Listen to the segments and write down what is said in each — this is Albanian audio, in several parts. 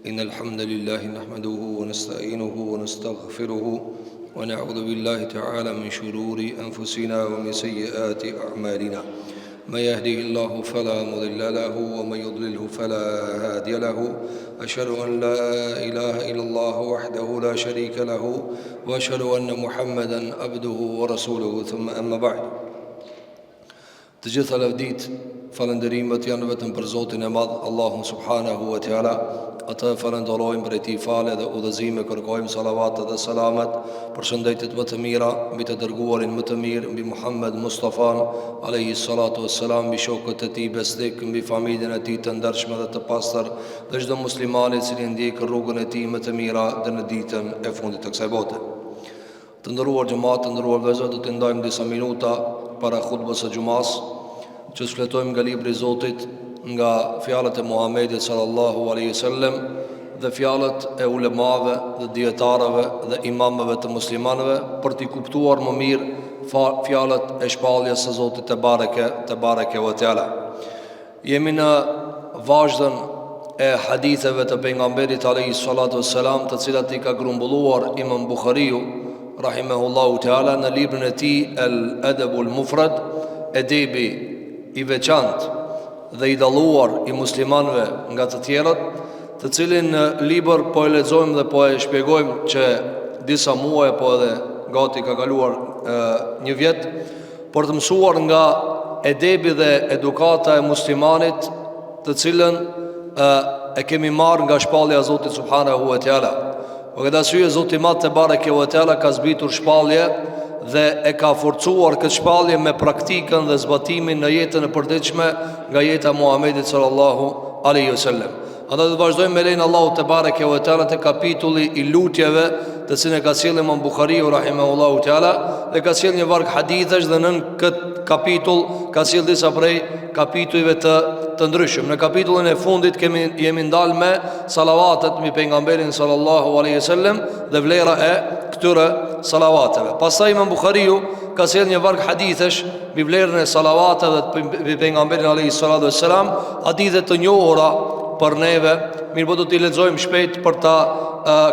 إن الحمد لله نحمده ونستعينه ونستغفره ونعوذ بالله تعالى من شرور أنفسنا ومن سيئات أعمالنا من يهده الله فلا مضل له ومن يضلله فلا هادي له أشهد أن لا إله إلا الله وحده لا شريك له وأشهد أن محمدا عبده ورسوله ثم أما بعد. Të gjitha lavdit, falënderimet janë vetëm për Zotin e Madh, Allahun subhanahu wa taala. Atë falenderojmë për ti falë dhe udhëzime, kërkojmë salavat dhe selamet për shëndetit më të mira mbi të dërguarin më të mirë, mbi Muhammed Mustafa alayhi salatu wassalam, mbi shokët e tij besnik, mbi familjen e tij të ndershme dhe të pastër, dhe çdo musliman i cili ndjek rrugën e tij më të mira deri në ditën e fundit të kësaj bote. Të nderuar xhamat, të nderuar vëllezër, do të ndajmë disa minuta para khutbës së xumas, që shfletojmë nga libri i Zotit, nga fjalët e Muhamedit sallallahu alaihi wasallam dhe fjalët e ulemave dhe dietarëve dhe imamëve të muslimanëve për të kuptuar më mirë fjalët e shpalljes së Zotit te bareke ve teala. Jemi në vazhdën e haditheve të pejgamberit alayhi salatu wassalam, të cilat i ka grumbulluar Imam Buhariu rahimahullahu taala në librin e tij Al-Adabul Mufrad, edebi i veçantë dhe i dalluar i muslimanëve nga të tjerët, të cilin në libër po e lexojmë dhe po e shpjegojmë që disa muaj po edhe gati ka kaluar një vjet, për të mësuar nga edebi dhe edukata e muslimanit, të cilën e kemi marrë nga shpallja e Zotit subhanahu wa taala. Për këtë arsye Zoti i Madh te bareke ve teala ka zbritur shpallje dhe e ka forcuar këtë shpallje me praktikën dhe zbatimin në jetën e përditshme nga jeta e Muhamedit sallallahu alaihi wasallam. Andaj do të vazhdojmë me lenin Allahu te bareke ve teala te kapitulli i lutjeve, të cilën e ka sjellë Imam Buhariu rahimahullahu teala, dhe ka sjellë një varg hadithesh, dhe në këtë kapitull ka sjellë disa prej kapitujve të ndryshëm. Në kapitullin e fundit jemi ndalë me salavatet mbi pejgamberin sallallahu alaihi wasallam dhe vlera e këtyre salavateve. Pastaj Imam Buhariu ka sjellë një varg hadithesh mbi vlerën e salavateve mbi pejgamberin alaihi salatu wassalam, hadithe të njohura për neve, mirë po do t'i lexojmë shpejt për ta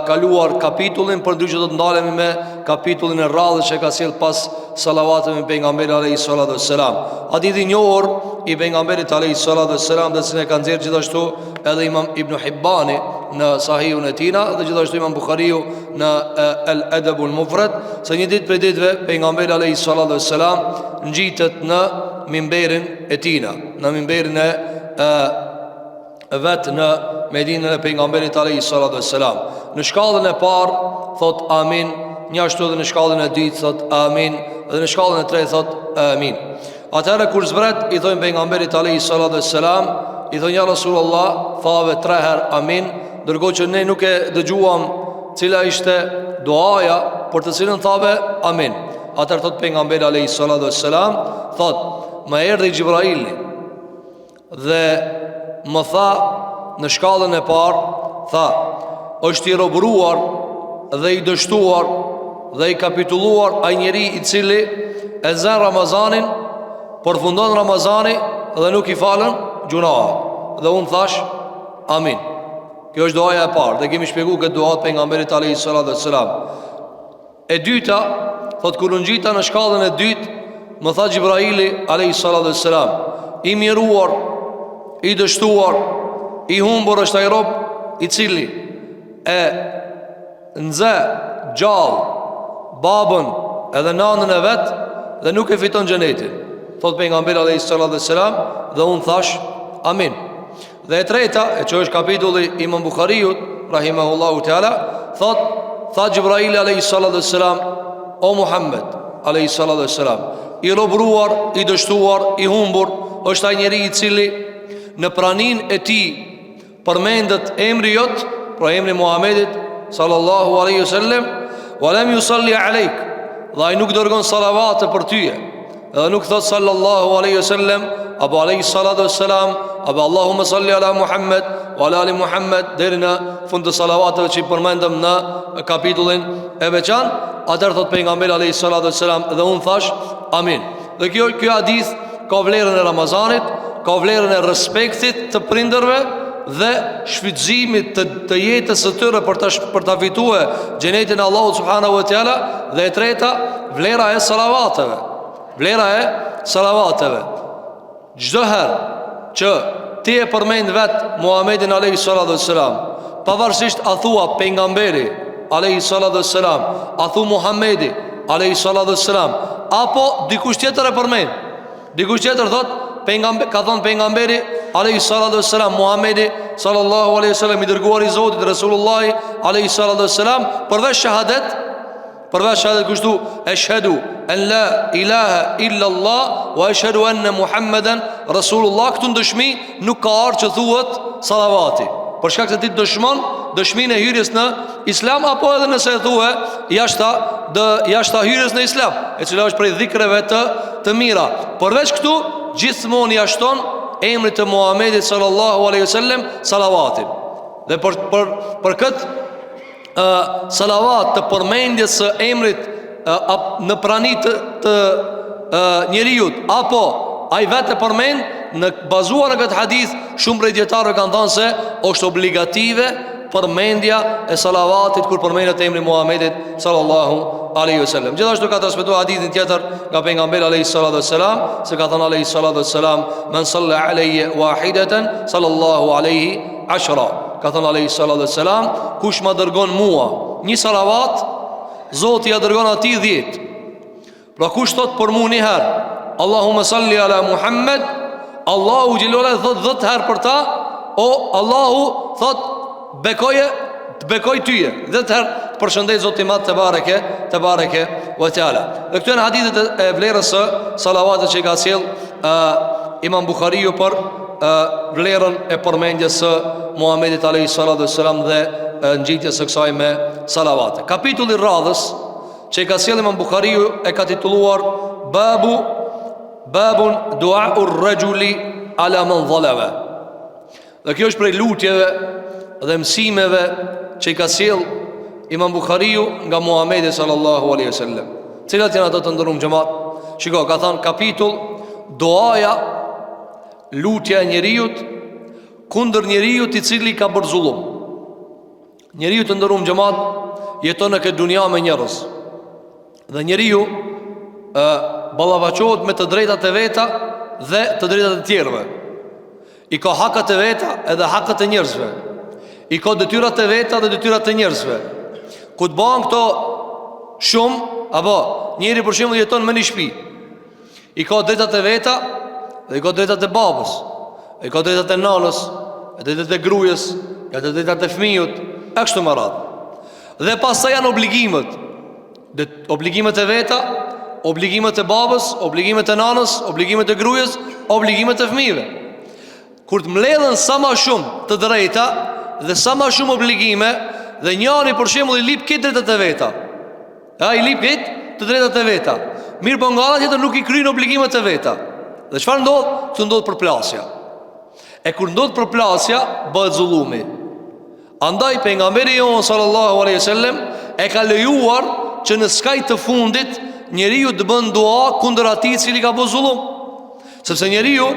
kaluar kapitullin, përndryshe do të ndalemi me kapitullin e radhës që ka sjellë pas salavateve me pejgamberin alayhi salatu wassalam. Hadithi i njohur i pejgamberit alayhi salatu wassalam, dhe se ka nxjerrë gjithashtu edhe Imam Ibn Hibbani në Sahihun e tij, dhe gjithashtu Imam Buhariu në Al-Adabul Mufrad, se një ditë prej ditëve pejgamberi alayhi salatu wassalam ngjitet në mimberin e tij, në mimberin e vetë në Medinën e pejgamberit alayhi salatu wassalam. Në shkallën e parë thot amin, njashtu edhe në shkallën e dytë thot amin, dhe në shkallën e tretë thot amin. Atëherë kur zbret i thonë pejgamberit alayhi salatu wassalam, i thonë ja Rasulullah, thave 3 herë amin, ndërkohë që ne nuk e dëgjuam cila ishte duaja për të cilën thave amin. Atëherë thot pejgamberi alayhi salatu wassalam, thot më erdhi Jibraili dhe më tha në shkallën e parë, tha, është i robëruar dhe i dështuar dhe i kapitulluar ai njeri i cili e zën Ramazanin, përfundon Ramazani dhe nuk i falën gjunahet. Dhe unë thash amin. Kjo është duaja e parë, dhe kemi shpjeguar këtë dua të pejgamberit alayhi salatu wassalam. E dyta, thot kur ngjita në shkallën e dytë, më tha Jibraili alayhi salatu wassalam, i miruar, i dështuar, i humbur është ai rob i cili e nxe gjallë babën edhe nanën e vet dhe nuk e fiton xhenetin. Thot pejgamberi alayhi salatu wassalam, dhe unë thash amin. Dhe e treta, që është kapitulli i Imam Buhariut rahimahullahu taala, tha Jibraili alayhi salatu wassalam, o Muhammed alayhi salatu wassalam, i robruar, i dështuar, i humbur është ai njeri i cili në pranin e ti përmendet emri jot, pra emri Muhamedit sallallahu alaihi wasallam, wa lam yusalli alejk, dhe ai nuk dërgon salavate për tyje, edhe nuk thot sallallahu alaihi wasallam apo alaihi salatu wassalam apo Allahumma salli ala Muhammed wa ala ali Muhammed, deri në fund të salavateve që i përmendëm në kapitullin e veçantë. Atëherë thot pejgamberi alaihi salatu wassalam, dhe unë thash amin. Dhe kjo hadith ka vlerën e Ramazanit, ka vlerën e respektit të prindërve dhe shfrytëzimit të jetës së tyre për ta fituar xhenetin e Allahut subhanahu wa taala. Dhe e treta, vlera e salavateve. Vlera e salavateve. Çdo herë që ti e përmend vet Muhamedit alayhi salatu wassalam, pavarësisht a thua pejgamberi alayhi salatu wassalam, a thua Muhamedi alayhi salatu wassalam, apo dikush tjetër e përmend, dikush tjetër thot ka thënë pejgamberi alayhi salatu wassalam, Muhamedi sallallahu alaihi wasallam, i dërguari i Zotit, Resulullah alayhi salatu wassalam, përveç shahadet kushtu eshhedu en la ilaha illa Allah wa eshhedu enne Muhammeden Rasulullah. Këtu në dëshmi nuk ka arë që thuhet salavati, për shkak se ti dëshmin e hyrjes në Islam, apo edhe nëse e thuhe jashta hyrjes në Islam, e cila është prej dhikreve të mira. Përveç këtu, gjithmonë jashton emrit të Muhamedit sallallahu alaihi wasallam salavatin. Dhe për këtë salavat të përmendjes së emrit në pranit të njeriut, apo ai vetë përmend, në bazuar në këtë hadith, shumë prej dietarëve kanë thënë se është obligative përmendja e salavatit kur përmendet emri Muhamedit sallallahu alaihi wasallam. Gjithashtu ka transmetuar hadithin tjetër nga pejgamberi alayhi salatu wassalam, se ka thënë alayhi salatu wassalam, man salla alayya wahidatan sallallahu alaihi ashra. Ka thënë alayhi salatu wassalam, kush ma dërgon mua një salavat, Zoti ja dërgon atij 10. Pra kush thot për mua një herë Allahumma salli ala Muhammad, Allahu xhelala thot 10 herë për ta, o Allahu thot bekoj tyje 10 herë të përshëndet Zotin mat te bareke ve teala. Dhe këto janë hadithet e vlerës së salavatit që ka sjell Imam Buhariu për vlerën e përmendjes së Muhamedit alayhi salatu wassalam dhe ngjitjes së kësaj me salavate. Kapitulli i radhës që ka sjell Imam Buhariu e ka titulluar Babun du'aur rajuli ala man zalama. Dhe kjo është prej lutjeve dhe mësimeve që ka sjell Imam Buhariu nga Muhamedi sallallahu alaihi wasallam. Cilat janë ato të ndërum xhamat? Shiko, ka thënë kapitull duaja, lutja e njeriut kundër njeriut i cili ka bërë zullum. Njeriu të ndërum xhamat jeton në këtë dunja me njerëz. Dhe njeriu ballavaçohet me të drejtat e veta dhe të drejtat e tjerëve. I ka hakat e veta edhe hakat e njerëzve. I ka detyrat e veta dhe detyrat e njerëzve. Ku të bëhen këto shumë, apo njeri për shembull jeton me një shtëpi. I ka drejtat e veta dhe i ka drejtat e babës, i ka drejtat e nanës, i ka drejtat e gruajës, i ka drejtat e fëmijët, e kështu me radhë. Dhe pastaj janë obligimet. Obligimet e veta, obligimet e babës, obligimet e nanës, obligimet e gruajës, obligimet e fëmijëve. Kur të mbledhen sa më shumë të drejta dhe sa më shumë obligime, dhe njëri për shembull i lip këtë drejtat e veta. I lip këtë të drejtat e veta. Mirë, po nga ana tjetër nuk i kryen obligimet e veta. Dhe çfarë ndodh? Të ndodh përplasja. E kur ndodh përplasja, bëhet zullumi. Andaj pejgamberi jon sallallahu alaihi wasallam e ka lejuar që në skaj të fundit njeriu të bën dua kundër atij i cili ka bërë zullum. Sepse njeriu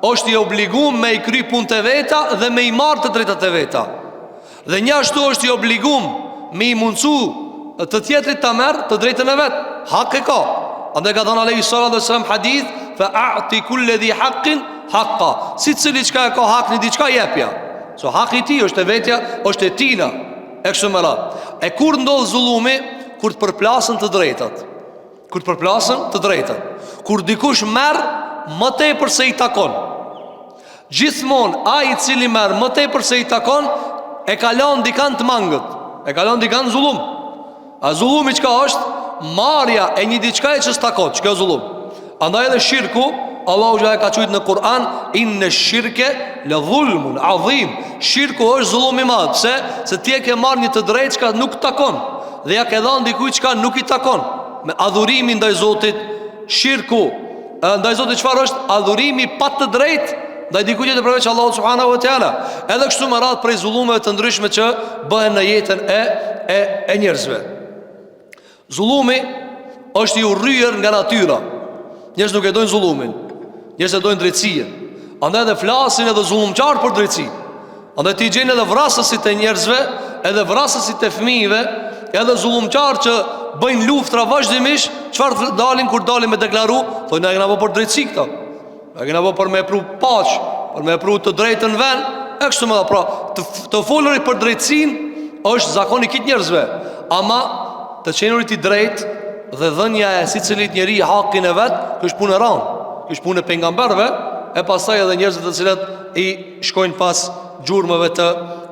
është i obliguar me i kry punët e veta dhe me i marrë të drejtat e veta. Dhe njashtu është i obliguar me i mundsu të tjetrit ta merr të drejtën e vet. Hak e ka. Andaj ka thënë alayhi salatu wasallam hadith, fa a'ti kulli dhi haqqin haqqa. Si cili çka ka hak në diçka jepja. So haki i tij është e vetja, është e tina. E kështu me radhë. E kur ndodh zullumi, kur të përplasën të drejtat. Kur të përplasën të drejtat. Kur dikush merr më tepër se i takon. Gjithmonë ai i cili merr më tepër se i takon e ka lënë dikan të mangët. E ka lënë dikan zullum. A zullumi çka është? Marrja e një diçkaje që s'takon, çka është zullum. Andaj edhe shirku, Allahu xha ka thujt në Kur'an, inne shirke la dhulmun adhim. Shirku është zullum i madh. Pse? Se ti e ke marrë një të drejtë që nuk takon dhe ja ke dhënë dikujt që nuk i takon. Me adhurimin ndaj Zotit, shirku ndaj Zotit çfarë është? Adhurimi pa të drejtë ndaj dikujt tjetër përveç Allahut subhanahu wa taala. Edhe kështu me radhë prej zullumeve të ndryshme që bëhen në jetën e njerëzve. Zullumi është i urryer nga natyra. Njerëz nuk e dojnë zullumin. Njerëz e dojnë drejtësinë. Andaj edhe flasin edhe zullumqar për drejtësi. Andaj ti gjen edhe vrasësit e njerëzve, edhe vrasësit e fëmijëve, edhe zullumqar që bëjnë luftra vazhdimisht. Çfarë dalin kur dalin me deklaru? Thonë na kena për drejtësi këto. Na kena për me pru paqë, për me pru të drejtën vend. E kështu më dha, pra, të folurit për drejtësinë është zakoni kitë njerëzve. Ama të qenurit i drejt dhe dhënja e sicelit njeri hakin e vet, kjo është punë e rëndë. Kjo është punë e pejgamberëve, e pastaj edhe njerëzit të cilët i shkojnë pas gjurmëve të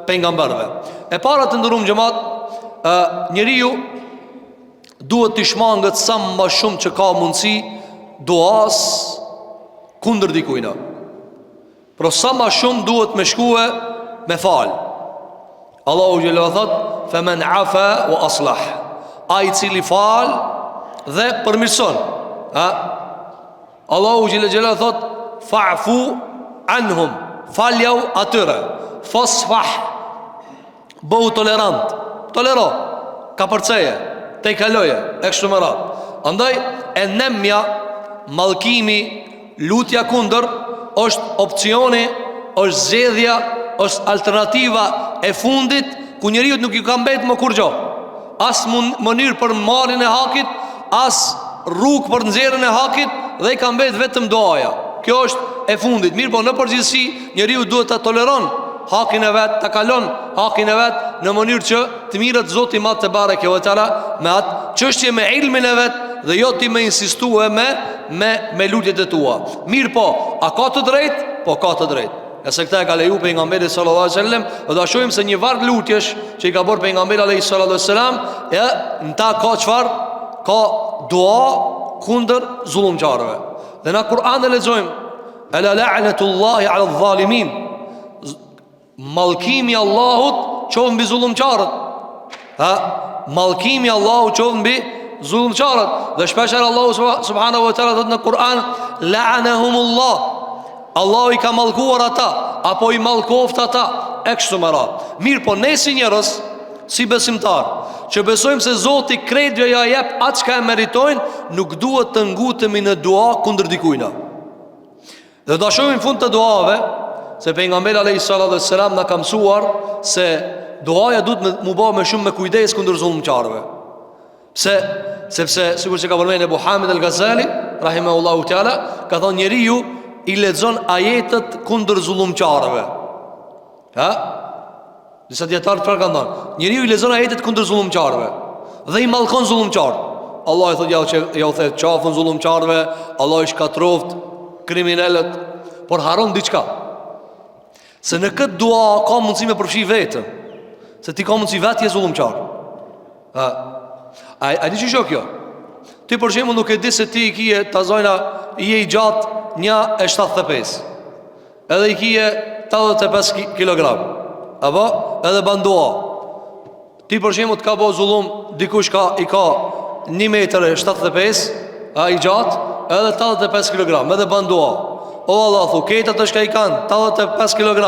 pejgamberëve. E para të ndërum xhamat, njeriu duhet të shmangët sa më shumë që ka mundësi duas kundër dikujna. Pro sa më shumë duhet me shkue me fal. Allahu xhelalu thot: "Faman afa wa aslah." Ai cili fal dhe përmirëson. Allahu xhelalu thot: "Fa'fu anhum." Faljau atyre. Fasfah. Bëu tolerant. Tolero. Ka përceje. Te kaloje. E kështu me radhë. Andaj e nemja, mallkimi, lutja kundër është opcioni, është zgjedhja, është alternativa e fundit ku njeriu nuk i ka mbetë më kurrë. As mënyrë për marrjen e hakit, as rrugë për nxjerrjen e hakit, dhe i ka mbetë vetëm duaja. Kjo është e fundit. Mirë, po në përgjithësi njeriu duhet ta toleron hakin e vet, ta kalon hakin e vet në mënyrë që të mirët Zoti madh te bareke ve teala me atë çështje me ilmin e vet dhe jo ti me insistue me lutjet e tua. Mirë, po, a ka të drejtë? Po ka të drejtë. E se këta e ka leju pejgamberi sallallahu alaihi wasallam, dhe da shohim se një varg lutjesh që i ka bërë pejgamberi alaihi sallallahu alaihi wasallam, në ta ka çfarë? Ka dua kundër zullumçarëve. Dhe në Kur'an e lexojmë: "Ala la'natullahi 'ala adh-dhalimin." Mallkimi i Allahut qoftë mbi zullumçarët. Mallkimi i Allahut qoftë mbi zullumçarët. Dhe shpesh Allahu subhanahu wa taala thot në Kur'an: "La'anahumullah." Allahu i ka mallkuar ata, apo i mallkoft ata, e kështu me radhë. Mirë, po ne si njerëz, si besimtar, që besojmë se Zoti krejtve ja jep atë çka e meritojnë, nuk duhet të ngutemi në dua kundër dikujna. Dhe do shohim fund të duave se pejgamberi alayhi salatu wassalam na ka mësuar se duaja duhet mu bë me shumë me kujdes kundër zullumçarëve. Sepse sikur që ka përmendur Abu Hamid al-Ghazali rahimahullahu taala, ka thonë njeriu i lexon ajetet kundër zullumçarëve. Disa dietar çfarë kanë thënë? Njeriu i lexon ajetet kundër zullumçarëve dhe i mallkon zullumçar. Allah i thotë ja u the qafën zullumçarëve, Allah i shkatroft kriminalët, por haron diçka. Se në këtë dua ka mundësi me përfshi vetën, se ti ka mundësi vetë je zullumçar. A di që shok jo? Ti për shembull nuk e di se ti i kije tazojna i je i gjatë 1.75, edhe i kije 85 kg, apo edhe bandua. Ti për shembull të ka bo zullum, dikush i ka 1.75 m i gjatë, edhe 85 kg, edhe bandua. O Allah, thu, ketat është ka i kanë 85 kg,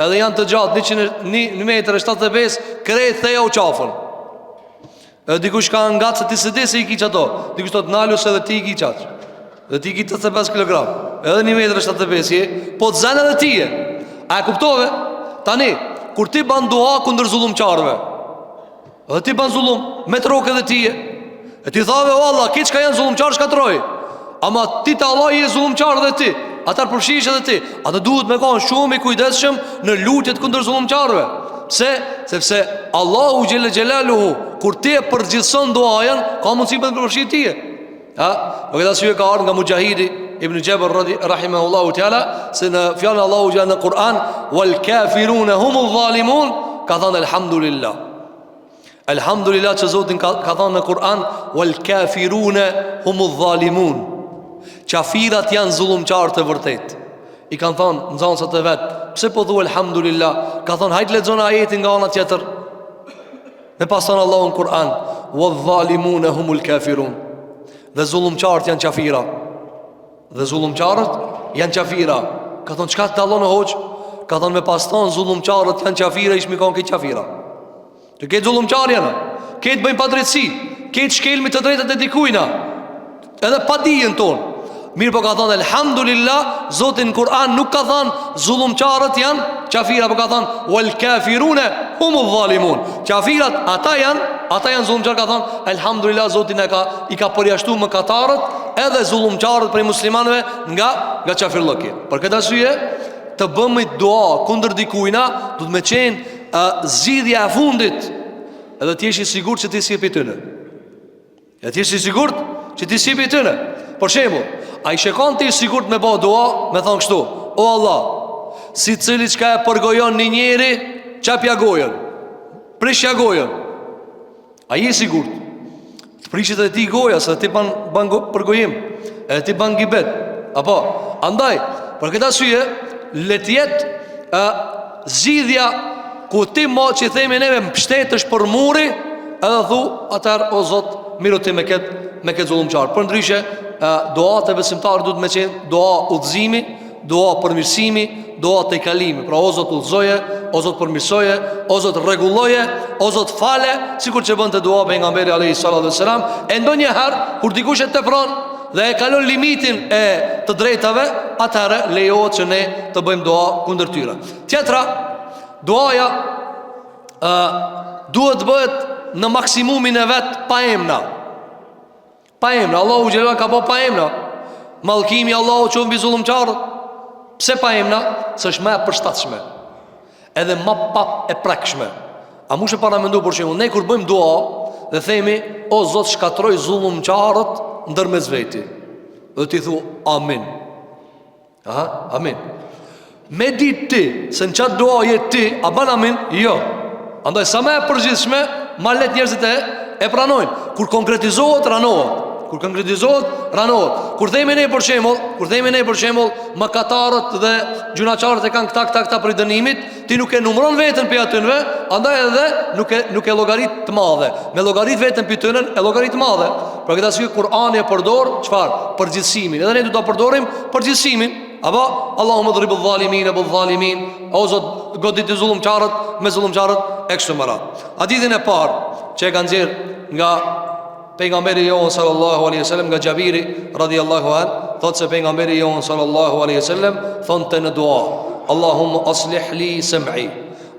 edhe janë të gjatë 1.75 m, krejt theja u qafën. Edhe dikush ka nga se ti së di se i ki që ato, dikush të nalus edhe ti i ki qatë, dhe ti i ki 85 kg, edhe 1.75 m, po të zene edhe ti e. A e kuptove? Tani, kur ti ban dua kundër zullumçarëve, edhe ti ban zullum, me troke edhe ti e ti thave, o Allah, ki që ka janë zullumçarë shkatroj, ama ti të Allah i e zullumçarë dhe ti, atar përfshish edhe ti. Atë duhet me kanë shumë i kujdesshëm në lutjet kundër zullumçarëve. Sepse Allahu xhelle xhelaluhu kur ti e përgjithson duajën, ka mundësi të përfshijë ti. Për këtë arsye ka ardhur nga Mujahidi ibn Jabr rahimahullahu taala se në fjalën Allahu xhalla në Kur'an wal kafiruna humul zalimun, ka thënë alhamdulillah. Alhamdulillah që Zoti ka thënë në Kur'an wal kafiruna humul zalimun. Qafirat janë zullumçarë të vërtet. I kanë thonë nxënësat e vet, pse po thua alhamdulillah? Ka thonë hajt lexon ajetin nga ana tjetër. Me pas thënë Allahu në Kur'an wadh-dhalimuna humul kafirun. Dhe zullumçarët janë qafira. Dhe zullumçarët janë qafira. Ka thonë çka të dallon hoç? Ka thonë me pas thënë zullumçarët janë qafira, ish mi kanë këtë qafira. Të këtë zullumçar janë, këtë bëjnë padrejtësi, këtë shkelmi të drejtat e dikujna, edhe pa dijen tonë. Mirë po ka thënë elhamdulillah, Zoti në Kur'an nuk ka thënë zullumçarët janë kafira, po ka thënë wal kafiruna humul zalimun. Kafirat ata janë zullumçar, ka thënë elhamdulillah, Zoti i ka përjashtuar mëkatarët edhe zullumçarët prej muslimanëve nga kafirllëki. Për këtë arsye të bëmë dua kundër dikujna do të më qenë zgjidhja e fundit, edhe ti je i sigurt që ti sjepi tyne. Ja ti je i sigurt që ti sjepi tyne. Për shembull, ai shekon ti i sigurt me bë dua, me thon kështu: o Allah, si cili çka e përgojon një njeri, çapja gojën, prishja gojën. Ai je i sigurt. Të prishet edhe ti goja, se ti ban përgojim, edhe ti ban gibet. Apo, andaj, për këtë arsye, le të jetë zgjidhja ku ti mo që themi neve mbështetesh për muri, edhe thu atëherë o Zot, miru ti me këtë zullumçar. Për ndryshe, duat e besimtarë duhet me qenë dua udhëzimi, dua përmirësimi, dua të i kalimi. Pra o Zot udhëzoje, o Zot përmirësoje, o Zot rregulloje, o Zot fale, sikur që bënte dua pejgamberi alayhis salatu wassalam. E ndonjëherë kur dikush e tepron dhe e kalon limitin e të drejtave, atëherë lejohet që ne të bëjmë dua kundër tyre. Tjetra, duaja duhet bëhet në maksimumin e vet pa emna. Pa emna, Allahu xhelal ka po pa emna. Mallkimi Allahu që mbi zullumçarët. Pse pa emna? Se është më e përshtatshme, edhe më pa e prekshme. A mund të paramendu për shembull, ne kur bëjmë dua dhe themi o Zot shkatroj zullumçarët ndërmjet veti, dhe ti thu amin. Amin. Me ditë ti se në qatë dua je ti, a ban amin? Jo. Andaj sa më e përgjithshme, ma let njerëzit e pranojnë. Kur konkretizohet, ranohet. Kur themi ne për shembull, mëkatarët dhe gjunaçarët e kanë këta për dënimit, ti nuk e numëron veten për atynve, andaj edhe nuk e llogarit të madhe. Me llogarit veten për tynën e llogarit të madhe. Për këtë arsye Kur'ani e përdor çfarë? Përgjithësimin. Edhe ne duhet ta përdorim përgjithësimin. Apo Allahumma dhribul zalimin bil zalimin, o Zot godit të zullumçarët me zullumçarët e kështu me radhë. Hadithin e parë që e kanë nxjerr nga pejgamberi jon sallallahu alaihi wasallam, nga Xhabiri radhiyallahu an, thotë se pejgamberi jon sallallahu alaihi wasallam thonte në dua: Allahumma aslih li sam'i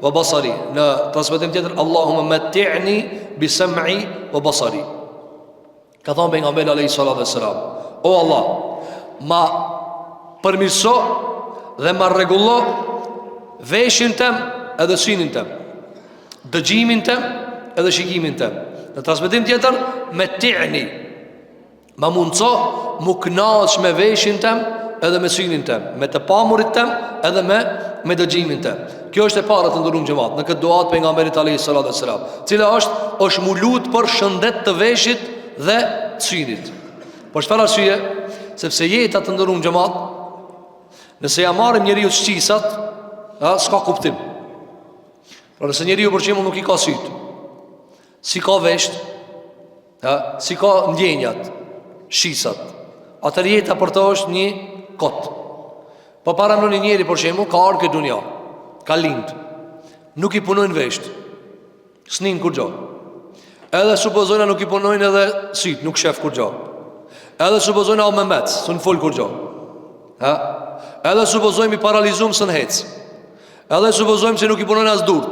wa basari. Në transmetim tjetër, Allahumma matti'ni bi sam'i wa basari. Ka thonë pejgamberi alaihi salatu wassalam: o Allah, ma përmirëso dhe ma rregullo veshin tem edhe synin tem, dëgjimin tem edhe shikimin tem. Në transmetim tjetër, me ti'ni, ma mundso mu kënaqesh me veshin tem edhe me synin tem, me të pamurit tem edhe me dëgjimin tem. Kjo është e para të ndërum xhamat në këtë duat pejgamberit alayhis salatu wassalam, cila është mu lut për shëndet të veshit dhe synit. Por çfarë arsye? Sepse jeta të ndërum xhamat, nëse ja marrim njeriu shqisat, s'ka kuptim. Pra nëse njeriu për shembull nuk i ka syt, si ka vesht, si ka ndjenjat, shisat, atër jeta për të është një kot. Po para më një njeri për shembull ka ardhur këtë dunja, ka lind, nuk i punojnë vesht, s'nin kur gjo. Edhe supozojna nuk i punojnë edhe syt, nuk shef kur gjo. Edhe supozojna o me mec, s'un fol kur gjo. Edhe supozojmë i paralizum së në hec. Edhe supozojmë që nuk i punojnë as durt.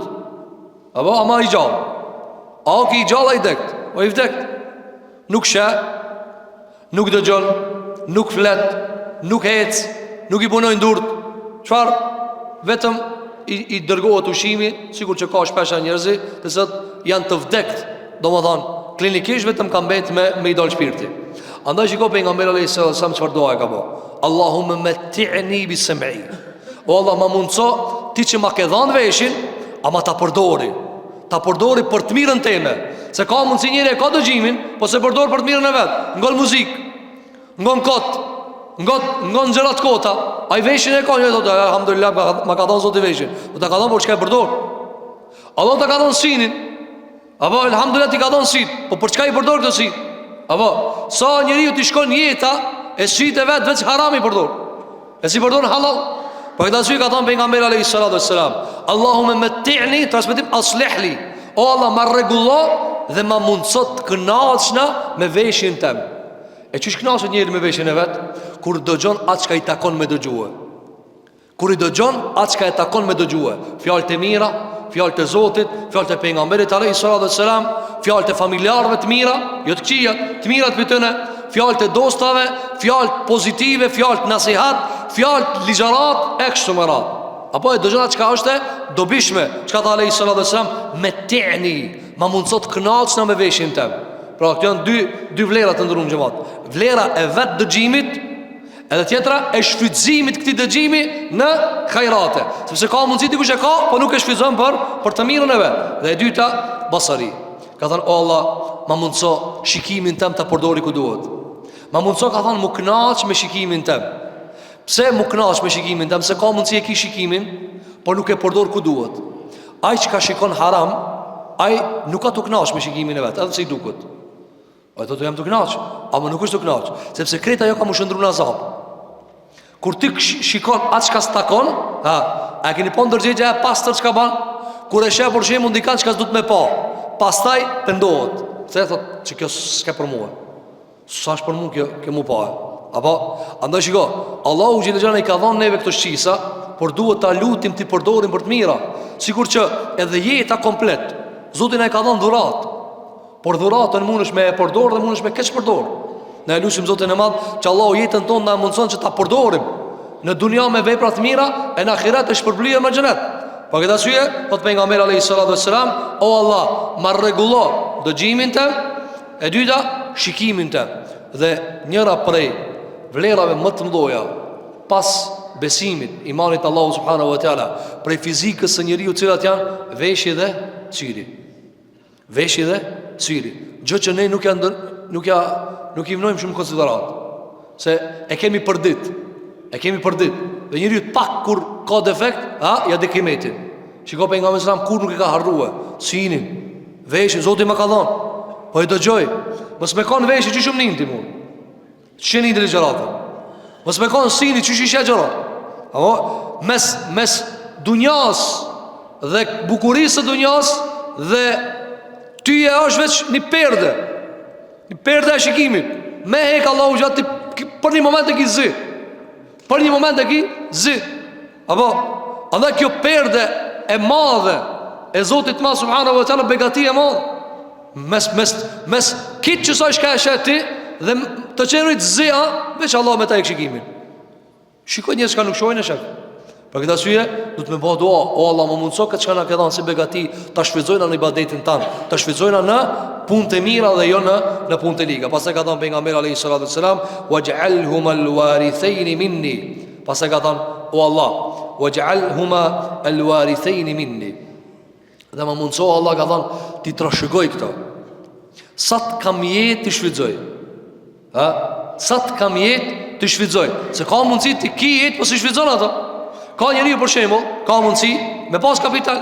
Apo ama i gjallë. A o ki i gjallë a i dekt? O i vdekt. Nuk shë, nuk dëgjon, nuk flet, nuk hec, nuk i punojnë durt. Qfar? Vetëm i dërgohet ushimi, sikur që ka shpesha njerëzi, të sët janë të vdekt. Do më thonë, klinikisht vetëm kam bet me i dollë shpirti. Andaj që ko për nga mërë a.s. Qëfar doa e ka po? Allahume me ti'ni bi sem'i. O Allah, ma mundëso, ti që ma ke dhanë veshin, ama ta përdori për të mirën teme. Se ka mundësi njëri e ka dëgjimin, po se përdori për të mirën e vetë. Ngon muzik, ngon kot, ngon gjërat kota. A i veshin e ka një, alhamdulillah, ma ka dhanë zoti veshin. Po ta ka dhanë, por që ka e përdori? Allah ta ka dhanë sinin, apo alhamdulillah ti ka dhanë sit, po për çka i përdor këtë sit? Apo sa njeriu ti shkon jeta e sit e vetë haram i përdor. E si përdor halal. Po këtë arsye ka thënë pejgamberi alayhis salatu wassalam, Allahumme matti'ni, transmetim aslihli. O Allah, ma rregullo dhe ma mundëso të kënaqshna me veshin tem. E çish kënaqet njëri me veshjen e vet kur dëgjon atë çka i takon me dëgjue. Kur i dëgjon atë çka i takon me dëgjue. Fjalët e mira, fjalët e Zotit, fjalët e pejgamberit alayhis salam, fjalët e familjarëve të mira, jo të këqija, të mira të pyetëne, fjalët e dostave, fjalët pozitive, fjalët nasihat, fjalët ligjërat e kështu me radhë. Apo e dëgjon atë çka është dobishme, çka tha alayhis salam, me te'ni, ma mundso të kënaqesh me veshjen tëm. Pra këto janë dy vlera të ndryshme xhamat. Vlera e vet dëgjimit, edhe tjetra e shfrytëzimit këtij dëgjimi në hajrate. Sepse ka mundësi dikush e ka, po nuk e shfrytëzon për të mirën e vet. Dhe e dyta, basari. Ka thënë o Allah, ma mundso shikimin tëm ta përdori ku duhet. Ma mundso ka thënë mu kënaq me shikimin tëm. Pse mu kënaq me shikimin tëm? Se ka mundësi e ki shikimin, por nuk e përdor ku duhet. Ai që ka shikon haram, ai nuk ka të kënaq me shikimin e vet, edhe pse i duket. Ai thotë jam të kënaq, ama nuk është të kënaq, sepse kreta ajo ka më shndruar në azab. Kur ti shikon atë çka s'takon, a keni pa ndërgjegja e pastër çka bën? Kur e sheh për shembull dikant çka s'do të më pa, pastaj pendohet. Se thotë që kjo s'ka për mua. Sa është për mua kjo më pa. Apo andaj shiko, Allahu xhelal i ka dhënë neve këto shqisa, por duhet ta lutim ti përdorim për të mira. Sikur që edhe jeta komplet, Zoti na e ka dhënë dhuratë. Por dhuratën mundesh me e përdor dhe mundesh me keq përdor. Ne lutim Zotin e Madh që Allahu jetën tonë na mundson që ta përdorim në dunja me vepra të mira e në ahiret të shpërblihem me xhenet. Për këtë arsye, thot pejgamberi alayhis salam, o Allah, ma rregullo dëgjimin tëm, e dyta shikimin tëm. Dhe njëra prej vlerave më të mëdha pas besimit, imanit Allahu subhanahu wa taala, prej fizikës së njeriu, cilat janë veshje dhe çiri. Veshje dhe çiri. Gjë që ne nuk i vënojmë shumë konsiderat. Se e kemi për ditë. E kemi për ditë. Dhe njeriu pak kur ka defekt, ja dekimetin. Shikoj pejgamberin sallam kur nuk e ka harruar. Sinin, veshje Zoti më ka dhënë. Po e dëgjoj. Mos më kanë veshje që shumë ninti mua. Çeni drejtë. Mos më kanë sini që shisha gjëra. Apo mes dunjas dhe bukurisë së dunjas dhe ty e është veç një perde. Një perde e shikimit. Me hek Allahu gjatë për një moment e ki zi. Për një moment e ki zi. Apo andaj kjo perde e madhe e Zotit ma subhanahu wa taala, begati e madhe mes kitë që sa shka e sheti dhe të qenërit zi, veç Allah me ta e shikimin. Shikoj njës ka nuk shojnë e shek. Për këtë arsye, du të me bëhë dua, o Allah, më mundso këtë çka na ke dhënë si begati, ta shfrytëzojna në ibadetin tan, ta shfrytëzojna në punë të mira dhe jo në punë të liga. Pastaj ka thënë pejgamberi alayhis salam, waj'alhuma alwarithayn minni. Pastaj ka thënë, o Allah, waj'alhuma alwarithayn minni. Dhe më mundso Allah ka thënë, ti trashëgoj këto. Sa të kam jetë të shfrytëzoj. Sa të kam jetë të shfrytëzoj. Se ka mundësi ti ki jetë, po si shfrytëzon ato. Ka njeriu për shembull, ka mundësi me pas kapital,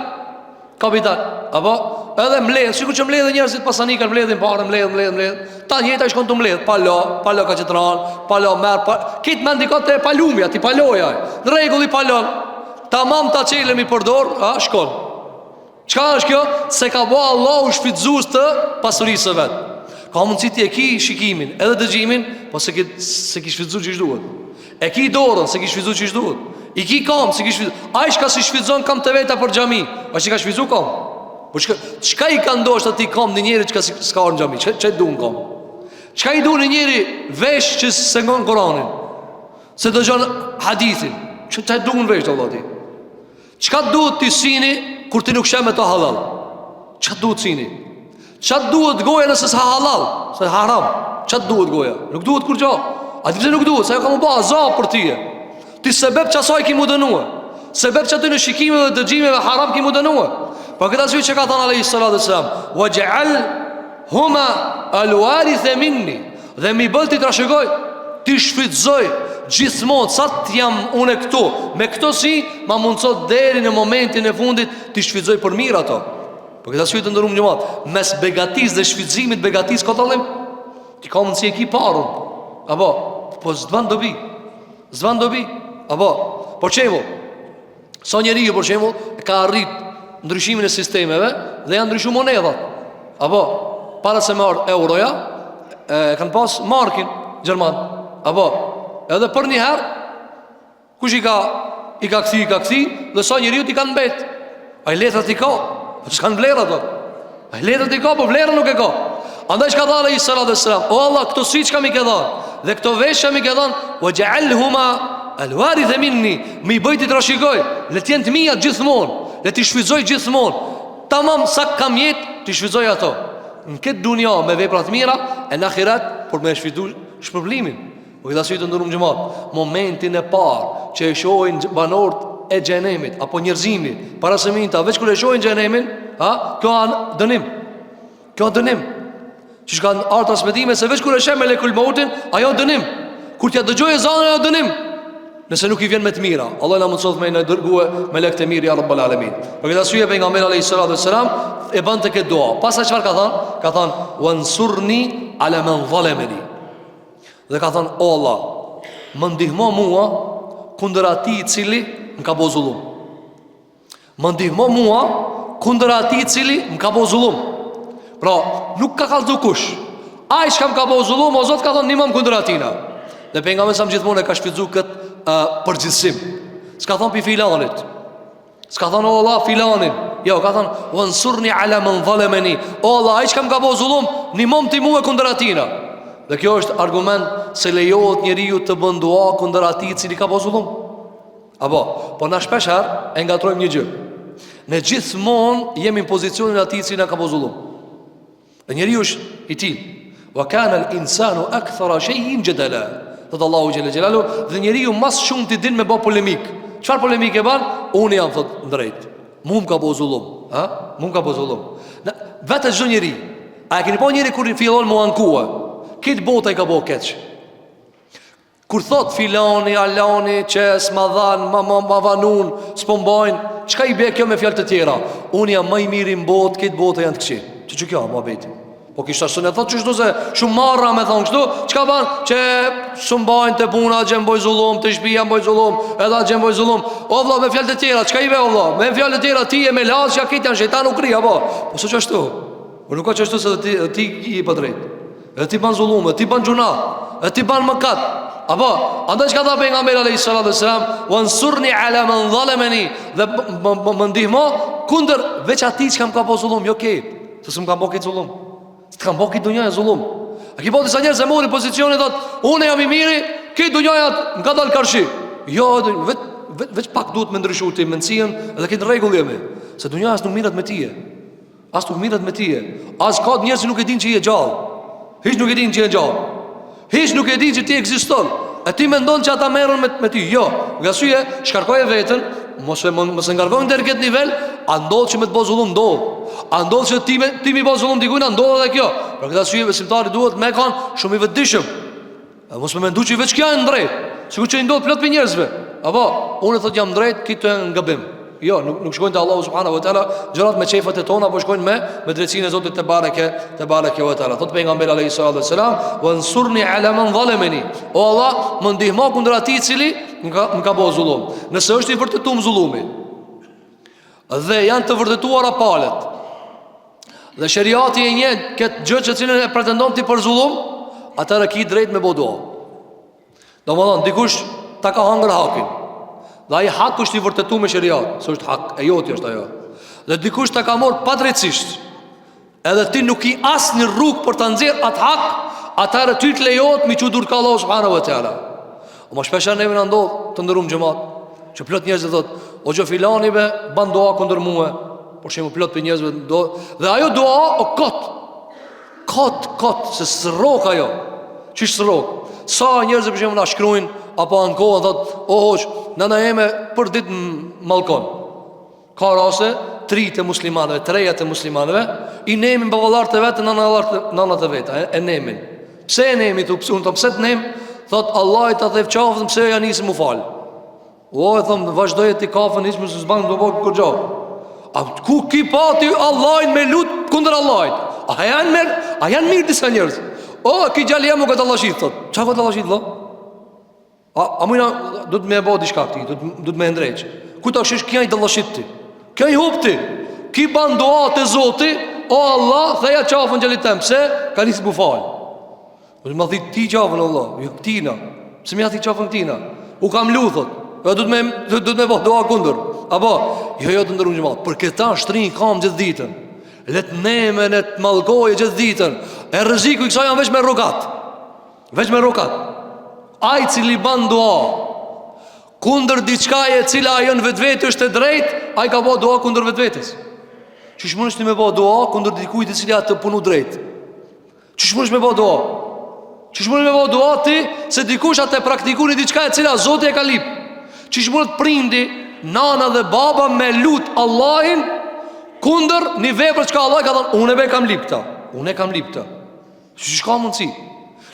apo edhe mbledh, sikur që mbledhin njerëzit pasanikën, mbledhin parë, mbledh. Ta njëjta shkon të mbledh, palo ka qetran, palo merr, kit më ndikon te palumja, ti paloja. Në rregull i palon. Tamam ta çelemi përdor, shkon. Çka është kjo? Se ka bëu Allahu shfrytëzues të pasurisë së vet. Ka mundësi ti e ki shikimin, edhe dëgjimin, po se ki shfrytëzuar ç'ish duhet. E ki dorën, se ki shfrytëzuar ç'ish duhet. I ki kam, se ki shfrytëzuar. Ai shka si shfrytëzon kam të veta për xhami. A që ka shfrytëzuar kam? Po çka i ka ndoshta ti kam në njëri që s'ka në xhami? Ç'e duan kam? Çka i duan në njëri vesh që se ngon Kur'anin? Se dëgjon hadithin. Ç'e duan vesh Allah ti? Çka duhet ti sini kur ti nuk shem me to halal? Ç'a duhet sini? Ç'a duhet goja nëse s'ha halal, se haram? Ç'a duhet goja? Nuk duhet kur gjao. A ti pse nuk duhet? Sa ka më bë azab për ti. Ti sebeb që asaj ki mu dënua, sebeb që aty në shikime dhe dëgjime dhe haram ki mu dënua. Për këtë asyri që ka thënë alayhis salam, waj'alhuma alwaritha minni, dhe mi bëll ti trashëgoj, ti shfrytëzoj gjithmonë sa të jam unë këtu. Me këto si ma mundësot deri në momentin e fundit ti shfrytëzoj për mirë ato. Për këtë asyri të ndërum gjëmat, mes begatis dhe shfrytëzimit begatis ka tallim, ti ka mundësi e ki parun, apo po s'dvan dobi. Apo, por çevo. Sa njeriu për shembull ka arrit ndryshimin e sistemeve dhe janë ndryshuar monedat. Apo, para se marr euroja, kanë pas markin, Gjerman. Apo, edhe për një herë kush i ka kthi, dhe sa njeriu i kanë mbet. Ai letrat i ka, po s'kan vlerë ato. Ai letrat i ka, po vlerën nuk e ka. Andaj çka tha ai sallallahu alaihi wasallam, o Allah, këto si çka mi ke dhënë, dhe këto veshja mi ke dhënë, wa ja'alhuma al-warith minni, mi bëj ti trashëgoj, le të jenë të mia gjithmonë, le ti shfrytëzoj gjithmonë. Tamam sa kam jetë, ti shfrytëzoj ato. Në këtë dunja me vepra të mira, e në ahiret për me shfrytëzuar shpërblimin. Po i dashuri të ndurum xhamat, momentin e parë që e shohin banorët e xhenemit apo njerëzimi para se minta, veç kur e shohin xhenemin, kjo an dënim. Kjo dënim. Që shkan ardhur transmetime se veç kur e sheh me lekul mautin, ajo dënim. Kur t'ja dëgjoj ezanën, ajo dënim. Nëse nuk i vjen me të mira, Allah na mëson me na dërguë me lek të mirë ya rabbal alamin. Për këtë arsye pejgamberi alayhis salatu wassalam e bante këtë dua. Pastaj çfarë ka thënë? Ka thënë wansurni ala man zalamani. Dhe ka thënë, o Allah, më ndihmo mua kundër atij i cili më ka bëu zullum. Më ndihmo mua kundër atij i cili më ka bëu zullum. Pra, nuk ka kallzu kush. Ai që më ka bëu zullum, o Zot, ka thënë nimam kundër atina. Dhe pejgamberi sa gjithmonë e ka shpjeguar këtë përgjithësim. S'ka thënë pi filanit. S'ka thënë o Allah filanin. Jo, ka thënë wansurni ala man zalamani. O Allah, ai që më ka bëu zullum, nimom ti mua kundër atina. Dhe kjo është argument se lejohet njeriu të bën dua kundër atij i cili ka bëu zullum. Apo, po na shpesh e ngatrojmë një gjë. Ne gjithmonë jemi në pozicionin e atij i cili na ka bëu zullum. Dhe njeriu është i tillë. Wa kana al-insanu akthara shay'in jadala. Thot Allahu xhela xhelalu, dhe njeriu mas shumë ti din me bë polemik. Çfarë polemik e bën? Unë jam thot drejt. Mu më ka bëu zullum, Mu më ka bëu zullum. Vetë çdo njeri. A e keni pa njëri kur fillon mu ankua? Këtë bota i ka bëu keq. Kur thot filani, alani, që s'ma dhan, ma vanun, s'po mbajnë, çka i bie kjo me fjalë të tjera? Unë jam më i miri në botë, këtë botë janë të këqij. Që kjo, muhabeti. Po kishta së në thot që shtu se shumë marra me thonë kështu, qka ban që së mbajnë të puna, që mboj zullum, të shpia mboj zullum, edha që mboj zullum. O vla, me fjallë të tjera, qka i ve o vla? Me fjallë të tjera, ti e me lasë, që a kitë janë shetan u kri, apo? Po së që ashtu? Po nuk ka që ashtu se dhe ti i për drejt. E ti ban zullum, e ti ban gjuna, e ti ban mëkat. Apo, andaj qka tha pejgamberi alayhis salatu wassalam, wansurni ala man zalamani, dhe më ndihmo kundër veç atij që ka po zullum, jo këtë, se s'm ka po këtë zullum. Të kam bëhë këtë dunja e zullum. A ki po disa njerëz e mori pozicionin, thot, unë jam i miri, këtë dunja më ka dalë karshi. Jo, veç pak duhet me ndryshu ti mendësien edhe këtë rregull jemi. Se dunja as nuk mirat me tije. As nuk mirat me tije. As ka njerëz që nuk e din që i e gjallë. Hiç nuk e din që i e gjallë. Hiç nuk e din që ti ekziston. E ti mendon që ata merren me ty. Jo, nga syje shkarkoje veten, mos e ngarkojnë deri këtë nivel, a ndodh që me të bëj zullum ndodh. A ndodh që ti mi bëj zullum dikujt, ndodh edhe kjo. Për këtë arsye besimtari duhet me kanë shumë i vetëdijshëm. Mos më mendu që veç kjo janë drejt. Sikur që i ndodh plot për njerëzve. Apo, unë thot jam drejt, këtu janë gabim. Jo, nuk shkojnë te Allahu subhanahu wa taala gjërat me çefat e tona, po shkojnë me drejtsinë e Zotit te bareke wa taala. Thot pejgamberi alayhis salam, "Wansurni ala man zalamani." O Allah, më ndihmo kundër atij i cili më ka bëu zullum. Nëse është i vërtetuar zullumi dhe janë të vërtetuara palët, dhe shariati e njeh këtë gjë që cilën e pretendon ti për zullum, atëherë ki drejt me bëu dua. Domethënë dikush ta ka hangër hakin. Dhe ai hak është i vërtetuar me shariat, se është hak e joti është ajo. Dhe dikush ta ka marr padrejtisht. Edhe ti nuk i as një rrugë për ta nxjerr atë hak, atëherë ty të lejohet mi çudur ka Allahu subhanahu wa taala. O më shpesh neve na ndodh të ndërum xhamat, që plot njerëz thotë, o xho filani be ban dua kundër mua, por shembull plot për njerëzve do, dhe ajo dua o kot se srrok ajo. Çish srrok? Sa njerëz për shembull na shkruajnë apo ankohen thotë, o hoç, nëna jeme për ditë mallkon. Ka raste 3 të muslimanëve, 3 të muslimanëve, i nemin baballar të vetë, nëna të vetë, e nemin. Pse e nemi tu psun, pse të nem? Thot Allah i ta thef qafën, pse ja nisi mu fal. O e thom, vazhdoje ti kafën, hiç mos s'ban do bëj kur gjao. A ku ki pati Allahin me lut kundër Allahit? A janë mirë disa njerëz? O ki xhalia mu këtë Allahit thot. Çfarë këtë Allahit thot? A mujna do të më bëj diçka ti, do të më ndrejç. Ku ta shesh kënjë dallashit ti? Kë i hupti? Ki ban dua te Zoti, o Allah, thaja qafën xhalit tem, pse? Ka nis bu fal. Më më thit ti qafën Allah, jo këtina. Pse më ja thit qafën këtina? U kam luthot. Jo du të me bëh dua kundër. Apo, jo të ndërruan xhamat. Për këta shtrin kam gjithë ditën. Let neme, let mallgoje gjithë ditën. E rreziku i kësaj janë veç me rrogat. Veç me rrogat. Ai cili ban dua kundër diçkaje e cila ajo në vetvete është e drejtë, ai ka bëu dua kundër vetvetes. Çish mundesh ti me bëu dua kundër dikujt i cili atë punu drejt? Çish mundesh me bëu dua? Çish mundesh me bëu dua ti se dikush atë praktikoni diçka e cila Zoti e ka lip? Çish mundet prindi, nana dhe baba me lut Allahin kundër një vepër që Allah ka thënë unë e kam lip këta. Unë e kam lip këta. Çish ka mundsi?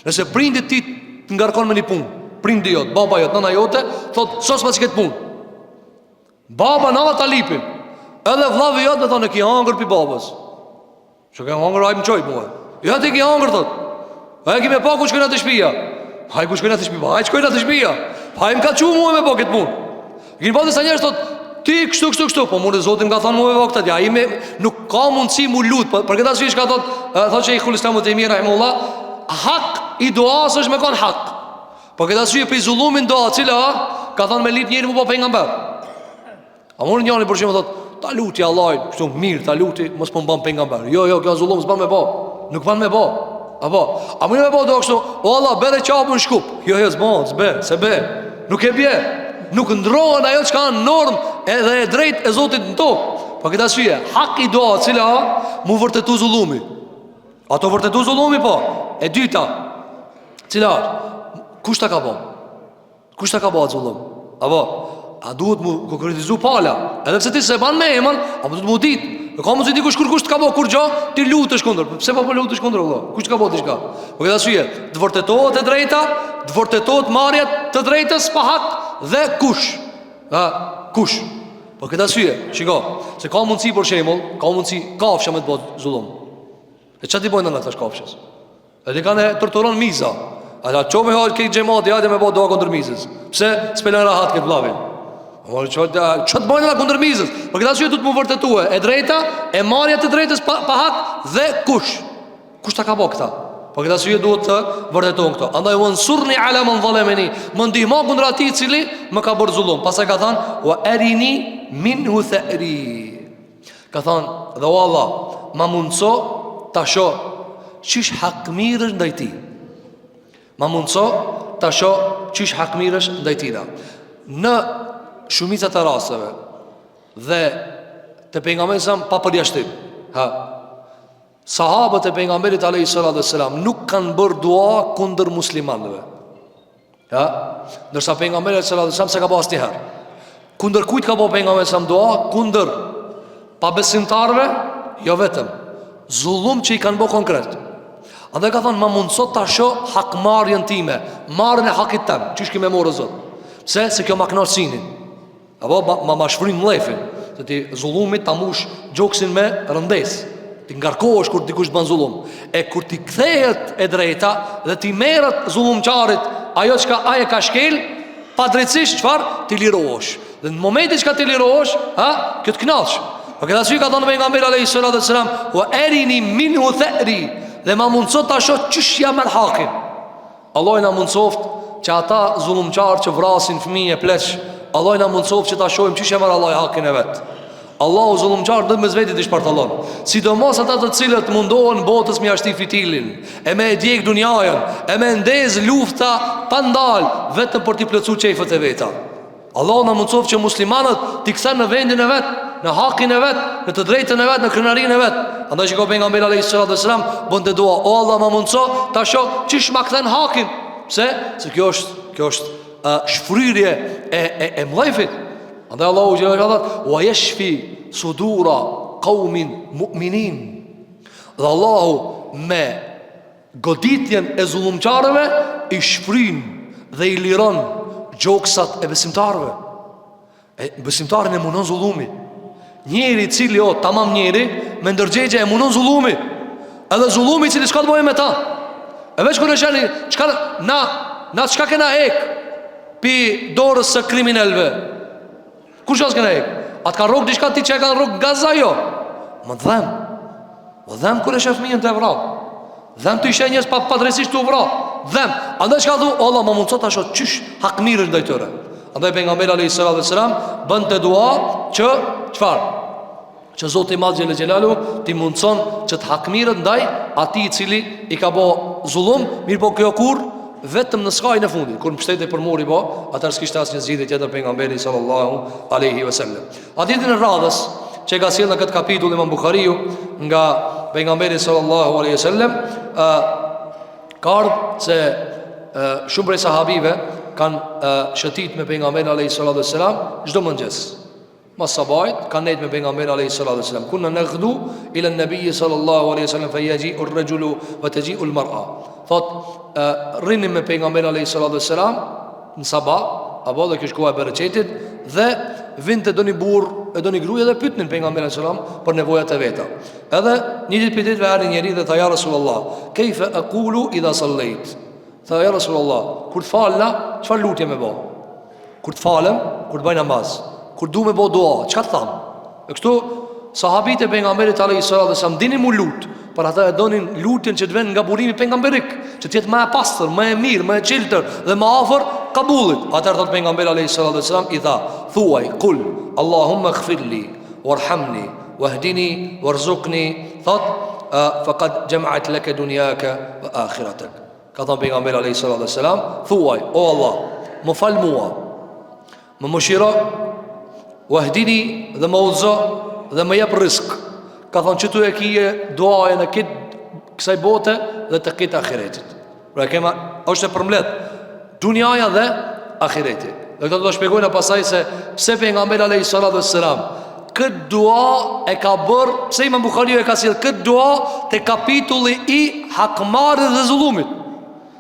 Nëse prindi ti të ngarkon me një punë, prindi jot, baba jot, nana jote, thot sos pas këtë punë. Baba nana ta lipin. Edhe vllavi jot më thonë e ki hangër pi babës. Ço ke hangër ai më çoj mua. Ja ti ki hangër thot. Ai ki me pa ku shkojnë atë shtëpia. Haj ku shkojnë atë shtëpi, haj shkojnë atë shtëpia. Haj më ka çu mua me pa këtë punë. Gjin po disa njerëz thot ti kështu, po mundë Zoti më ka thënë mua me vaktat ja, ai nuk ka mundësi mu lut, për këtë arsye ka thot se Sheikhul Islam Ibn Taymiyah rahimahullah, hak i duas është me kon hak. Për këtë arsye pe zullumin doa, cila ka thënë me lip njëri mu pa pejgamber. A mund njëri për shembull thot ta luti Allahin, kështu mirë, ta luti, mos po mban pejgamber. Jo, kjo zullum s'ban me bë. Nuk ban me bë. Apo, a mund me bë do kështu, o Allah, bëre çapun shkup. Jo, s'bë, se bë. Nuk e bie. Nuk ndrohen ajo që ka në normë edhe e drejt e Zotit në tokë. Po këtë arsye, hak i doa cila mu vërtetu zullumi. Ato vërtetu zullumi po. E dyta, cila kush ta ka bë? Kush ta ka bë zullum? Apo, a duhet mu konkretizu pala? Edhe pse ti se ban me emën, apo duhet mu ditë. Nuk ka mundsi dikush kur kush të ka bë kur gjë, ti lutesh kundër. Pse po lutesh kundër Allah? Kush të ka bë diçka? Po këtë arsye, të vërtetohet e drejta, të vërtetohet marrja të drejtës pa hak dhe kush? Kush? Po këtë arsye, shiko, se ka mundsi për shembull, ka mundsi kafsha me të bëj zullum. E çfarë ti bën në atë kafshës? Edhe kanë torturon miza. Ata çome hoj ke xhamati, hajde me bë doa kundër mizës. Pse s'pelon rahat këtë vllavin? Çfarë bën ata kundër mizës? Për këtë arsye duhet të më vërtetue e drejta, e marrja të drejtës pa hak dhe kush? Kush ta ka bë këtë? Për këtë arsye duhet të vërtetojmë këto. Andaj wansurni ala man zalamani, më ndihmo kundër atij i cili më ka bërë zullum. Pastaj ka thënë wa arini minhu tha'ri. Ka thënë dhe o Allah, ma mundso ta shoh çish hakmirësh ndaj tij. Ma mundso ta shoh çish hakmirësh ndaj tij. Në shumica të rasteve dhe të pejgamberit sa pa përjashtim. Sahabët e pejgamberit alayhis salam nuk kanë bërë dua kundër muslimanëve. Ndërsa pejgamberi sallallahu alaihi wasallam s'ka bërë asnjëherë. Kundër kujt ka bërë pejgamberi sa dua? Kundër pabesimtarëve, jo vetëm. Zullum që i kanë bërë konkret. Andaj ka thënë, ma mundësot ta shoh hakmarrjen time, marrën e hakit tem, çish kemë morë Zot. Pse? Se kjo ma kënaq sinin. Apo ma shfryn mllefin, se ti zullumit ta mush gjoksin me rëndes. Ti ngarkohesh kur dikush bën zullum. E kur ti kthehet e drejta dhe ti merret zullumçarit ajo çka ai e ka shkel, padrejtisht çfarë? Ti lirohesh. Dhe në momentin që ti lirohesh, kjo të kënaqsh. Po këtë arsye ka thënë pejgamberi alayhis salam, "Wa arini minhu tha'ri", dhe ma mundësot ta shoh çish jam el hakin. Allah na mundsoft që ata zullumçar që vrasin fëmijë pleq, Allah na mundsoft që ta shohim çish jam Allah hakin e vet. Allahu zullumçar do me vetë të shpartallon. Sidomos ata të cilët mundohen botës me jashti fitilin, e me e djeg dunjajën, e me ndez lufta pa ndal vetëm për t'i plotësuar çejfët e veta. Allahu na mundsoft që muslimanët t'i kthen në vendin e vet, në hakin e vet, në të drejtën e vet, në krenarinë e vet. Andaj shikoj pejgamberi alayhis salam bonte dua, o Allah ma mundso ta shoh çish ma kthen hakin. Pse? Se kjo është shfryrje e mllajfit. Andaj Allahu xhela ka thënë wa yashfi sudura qaumin mu'minin. Dhe Allahu me goditjen e zullumçarëve i shfryn dhe i liron gjoksat e besimtarëve. Besimtarin e munon zullumi. Njeri i cili tamam njeri me ndërgjegje e munon zullumi. Edhe zullumi i cili s'ka të bëjë me ta. E veç kur e shani çka na çka kena ek pi dorës së kriminalëve. Kush as kena ek? Atë ka rrok diçka ti që e ka rrok gaza jo. Më dhem kur e shef fëmijën të vrap. Dhem të ishe njës pa drejtësisht të uvra. Dhem. Andaj çka thu, Allah më mundësot ashtu çish hakmirësh ndaj tyre. Andaj pejgamberi alayhis salam bënte dua që çfarë? Që Zoti i Madh xhelel xhelalu ti mundson që të hakmirët ndaj atij i cili i ka bë zullum, mirë po kjo kur vetëm në skajin e fundit, kur mbështetej për muri po, atëherë s'kishte asnjë zgjidhje tjetër pejgamberi sallallahu alaihi wasallam. Hadithin e radhës që ka sjellë në këtë kapitull Imam Buhariu nga pejgamberi sallallahu alaihi wasallam, ka ardhur se shumë prej sahabive kanë shëtit me pejgamberin alayhi salatu wasalam çdo mëngjes. Mas sabahit kanë nejt me pejgamberin alayhi salatu wasalam. Kunna naghdu ila an-nabiy sallallahu alaihi wasallam fayaji'u ar-rajulu wa taji'u al-mar'a. Thot rrinim me pejgamberin alayhi salatu wasalam në sabah, apo do kish koha e bereqetit, dhe vinte doni burr e doni gruaja dhe pyetnin pejgamberin sallallahu alaihi wasallam për nevojat e veta. Edhe një ditë pyetët erdhi njëri dhe tha ja Rasulullah, kayfa aqulu idha sallayt? Tha ja Rasulullah, kur të falna, çfarë lutje me bë? Kur të falem, kur të bëj namaz, kur du me bë dua, çka tham? E kështu sahabite e pejgamberit alayhi salatu wasallam dinin mu lut, por ata e donin lutjen që të vjen nga burimi pejgamberik, që të jetë më e pastër, më e mirë, më e çeltër dhe më afër kabullit. Atëherë thot pejgamberi alayhi salatu wasallam i tha, thuaj kul Allahumma ighfirli warhamni wahdini warzuqni, thot faqad jama'at laka dunyaka wa akhiratak. Ka thënë pejgamberi alayhi salatu wasallam, thuaj o Allah, më fal mua, më mëshiro, wahdini dhe më udhëzo dhe më jep rrezik. Ka thënë që tu e kije duaja në kësaj bote dhe të këtë ahiretit. Pra kema është e përmbledh dunjaja dhe ahireti. Dhe këto do shpjegojnë pasaj se pse pejgamberi alayhi salatu wassalam këtë dua e ka bërë, pse Imam Buhariu e ka sjell këtë dua te kapitulli i hakmarrjes dhe zullumit.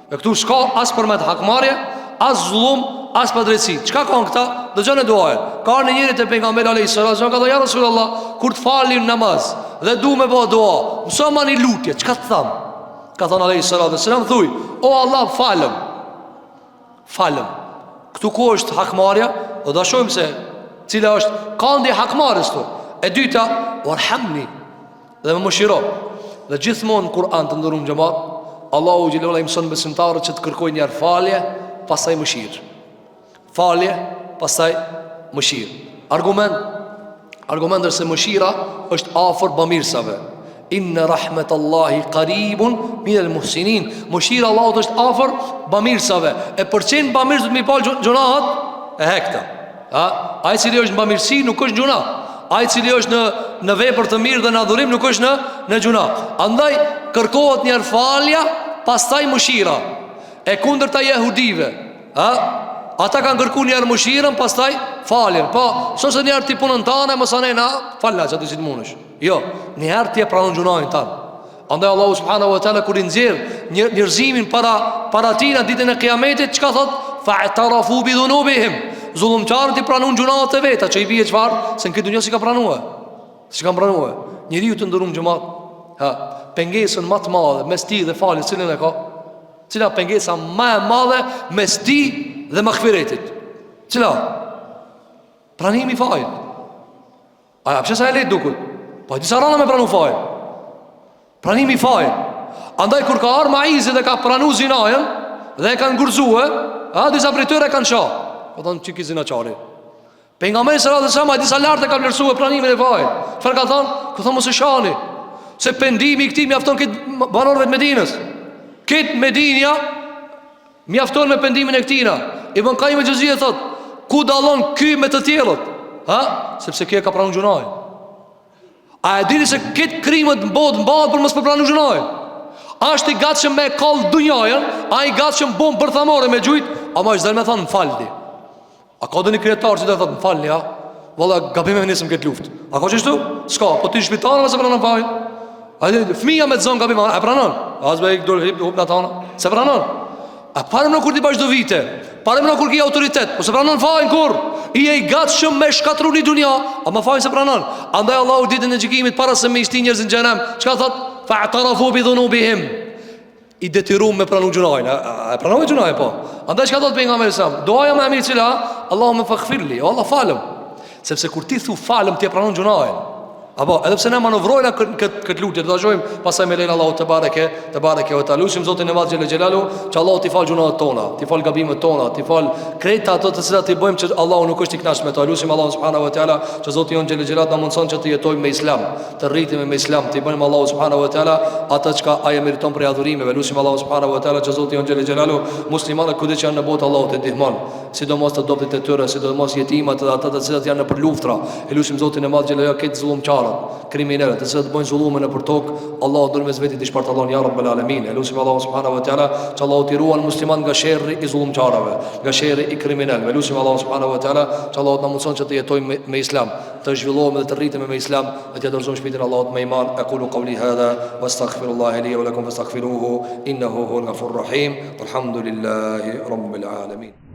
Dhe këtu s'ka as përmet hakmarrje, as zullum, as padrejtësi. Çka kanë këta? Dëgjoni duajën. Ka në njëri te pejgamberi alayhi salatu wasallam ka thënë ja Rasulullah, kur të falim namaz dhe du me bë dua, mësoma një lutje, çka të tham? Ka thënë alayhi salatu wasallam, thuj, o Allah, falem. Falem. Këtu ku është hakmarrja? Do ta shohim se cila është kandi hakmarrës këtu. E dyta, warhamni, dhe më mëshiro. Dhe gjithmonë në Kur'an të ndërum xhamat, Allahu xhelala i mëson besimtarët që të kërkojnë një falje, pastaj mëshirë. Falje, pastaj mëshirë. Argument është se mëshira është afër bamirësave. Inna rahmetallahi qaribun minal muhsinin. Mëshira Allahut është afër bamirësave. E përçin bamirës do të më pal gjunahat e hekta. Ai cili është në bamirësi nuk është gjuna. Ai cili është në vepër të mirë dhe në adhurim nuk është në gjuna. Andaj kërkohet një falja, pastaj mëshira. E kundërta jehudive, ata kanë kërkuar një mëshirën, pastaj faljen. Po, s'është një herë ti punën tane, mos anena, falna çati si të mundesh. Jo, një herë ti e pranon gjunahin tan. Andaj Allahu subhanahu wa taala kur i nxjerr njerëzimin para tina ditën e Kiametit, çka thot? Fa'tarafu bi dhunubihim. Zullumtarët i pranon gjunahet e veta, që i bie çfarë? Se në këtë dunjë si ka pranuar. Si ka pranuar. Njeriu të ndërum xhamat, pengesën më të madhe mes ti dhe faljes, cilën e ka? Cila pengesa më e madhe mes ti dhe maghfiretit? Cila? Pranimi i fajit. A pse sa e lehtë duket? Po disa rana me pranu fajin. Pranimi i fajit. Andaj kur ka ardhur Maizi dhe ka pranuar zinajën dhe e kanë ngurzuar, disa prej tyre kanë shoh. Po thonë çiki zinaçari. Pejgamberi sallallahu alajhi wasallam disa lart e ka vlerësuar pranimin e fajit. Çfarë ka thonë? Ka thonë mos e shani, se pendimi i këtij mjafton këtë banorëve të Medinës. Këtë Medinja mjafton me pendimin e këtina. Ibn Qayyim el-Juzeyri thot, ku dallon ky me të tjerët? Sepse ky e ka pranuar gjunahin. A e dini se këtë krimet mbahet për mos pranuar gjunahin? Ashtë i gatshëm me kall dunjajën, a i gatshëm bom bërthamore me gjujt, ama është dhe me thonë më faldi. A ka dhe një krijetar që dhe thotë më falni, valla gabime me nisëm këtë luft. A ka qështu? Ska, po ti shpitarë me se pranon fajin. A dhe fëmija me të zonë gabime, e pranon? A zbe i këdurë hip në tana, se pranon? A parëm në kur ti bashkë do vite, parëm në kur ki autoritet, po se pranon fajin kur? I e i gatshëm me shkatru një dunja, ama fajin se pranon. Andaj Allahu ditën e gjikimit para se me ishti njerëzin xhenem, çka thot? Fa'tarafu bi dhunubihim. I detyruar me pranu gjunahin. E pranoi gjunahin po. Andaj çka thot pejgamberi sa? Duaja më e mirë cila? Allahumma faghfirli, o Allah falem. Sepse kur ti thu falem ti e pranon gjunahin. Apo, edhe pse ne manovrojna këtë lutje, do ta shohim pastaj me lein Allahu te bareke ve taala. Lutim Zotin e Madh xhelalu, që Allahu t'i fal gjunat tona, t'i fal gabimet tona, t'i fal krejt ato të cilat i bëjmë që Allahu nuk është i kënaqur me to. Lutim Allahu subhanahu wa taala, që Zoti jon xhelalu na mundson që të jetojmë me Islam, të rritim me Islam, të bëjmë Allahu subhanahu wa taala atë çka ai meriton për adhurimeve. Lutim Allahu subhanahu wa taala, që Zoti jon xhelalu muslimanët kudo që janë në botë Allahu të ndihmon, sidomos të dobët e tyre, sidomos jetimat dhe ata të cilat janë nëpër luftra. E lutim Zotin e Madh xhelalu këtë zullumçarët, kriminalët, të cilët bëjnë zullume nëpër tokë, Allahu dërmes vetit i shpartallon ya rabbal alamin. E lutim Allahu subhanahu wa taala që Allahu t'i ruan musliman nga sherri i zullumçarëve, nga sherri i kriminalëve. Lutim Allahu subhanahu wa taala që Allahu na mundson që të jetojmë me Islam, të zhvillohemi dhe të rritemi me Islam, dhe të dorëzojmë shpirtin Allahut me iman. Aqulu qawli hadha wastaghfirullaha li wa lakum fastaghfiruhu innahu huwal ghafurur rahim. Walhamdulillahi rabbil alamin.